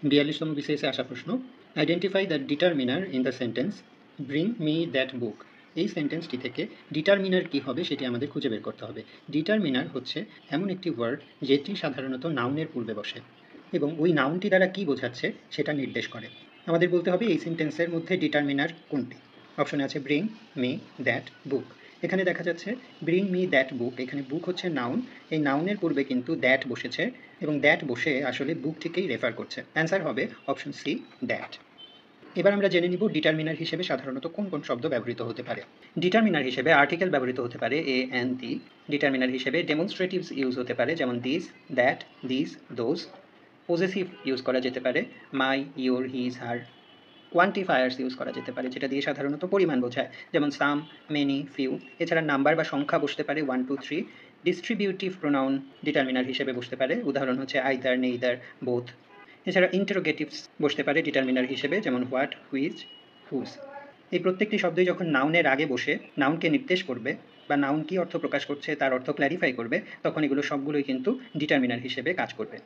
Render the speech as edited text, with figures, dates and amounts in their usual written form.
42তম বিসিএসে আসা প্রশ্ন, identify the determiner in the sentence bring me that বুক। এই সেন্টেন্সটি থেকে ডিটারমিনার কী হবে সেটি আমাদের খুঁজে বের করতে হবে। ডিটারমিনার হচ্ছে এমন একটি ওয়ার্ড যেটি সাধারণত নাউনের পূর্বে বসে এবং ওই নাউনটি দ্বারা কী বোঝাচ্ছে সেটা নির্দেশ করে। আমাদের বলতে হবে এই সেন্টেন্সের মধ্যে ডিটারমিনার কোনটি। অপশনে আছে ব্রিং মি দ্যাট বুক। এখানে দেখা যাচ্ছে ব্রিং মি দ্যাট বুক, এখানে বুক হচ্ছে নাউন, এই নাউনের পূর্বে কিন্তু দ্যাট বসেছে এবং দ্যাট বসে আসলে বুকটিকেই রেফার করছে। অ্যান্সার হবে অপশন সি, দ্যাট। এবার আমরা জেনে নিব ডিটারমিনার হিসেবে সাধারণত কোন কোন শব্দ ব্যবহৃত হতে পারে। ডিটারমিনার হিসেবে আর্টিকেল ব্যবহৃত হতে পারে এ অ্যান্ড দি। ডিটারমিনার হিসেবে ডেমনস্ট্রেটিভস ইউজ হতে পারে যেমন this, that, this, those. Possessive use করা যেতে পারে my, your, his, her. Quantifiers use করা যেতে পারে যেটা দিয়ে সাধারণত পরিমাণ বোঝায় যেমন সাম, মেনি, ফিউ। এছাড়া নাম্বার বা সংখ্যা বসতে পারে 1, 2, 3। ডিস্ট্রিবিউটিভ প্রোনাউন ডিটারমিনার হিসেবে বসতে পারে, উদাহরণ হচ্ছে আইদার, নেইদার, বোথ। এছাড়া ইন্টারোগেটিভস বসতে পারে ডিটারমিনার হিসেবে যেমন হোয়াট, হুইচ, হুজ। এই প্রত্যেকটি শব্দই যখন নাউনের আগে বসে নাউনকে নির্দেশ করবে বা নাউন কী অর্থ প্রকাশ করছে তার অর্থ ক্ল্যারিফাই করবে, তখন এগুলো সবগুলোই কিন্তু ডিটারমিনার হিসেবে কাজ করবে।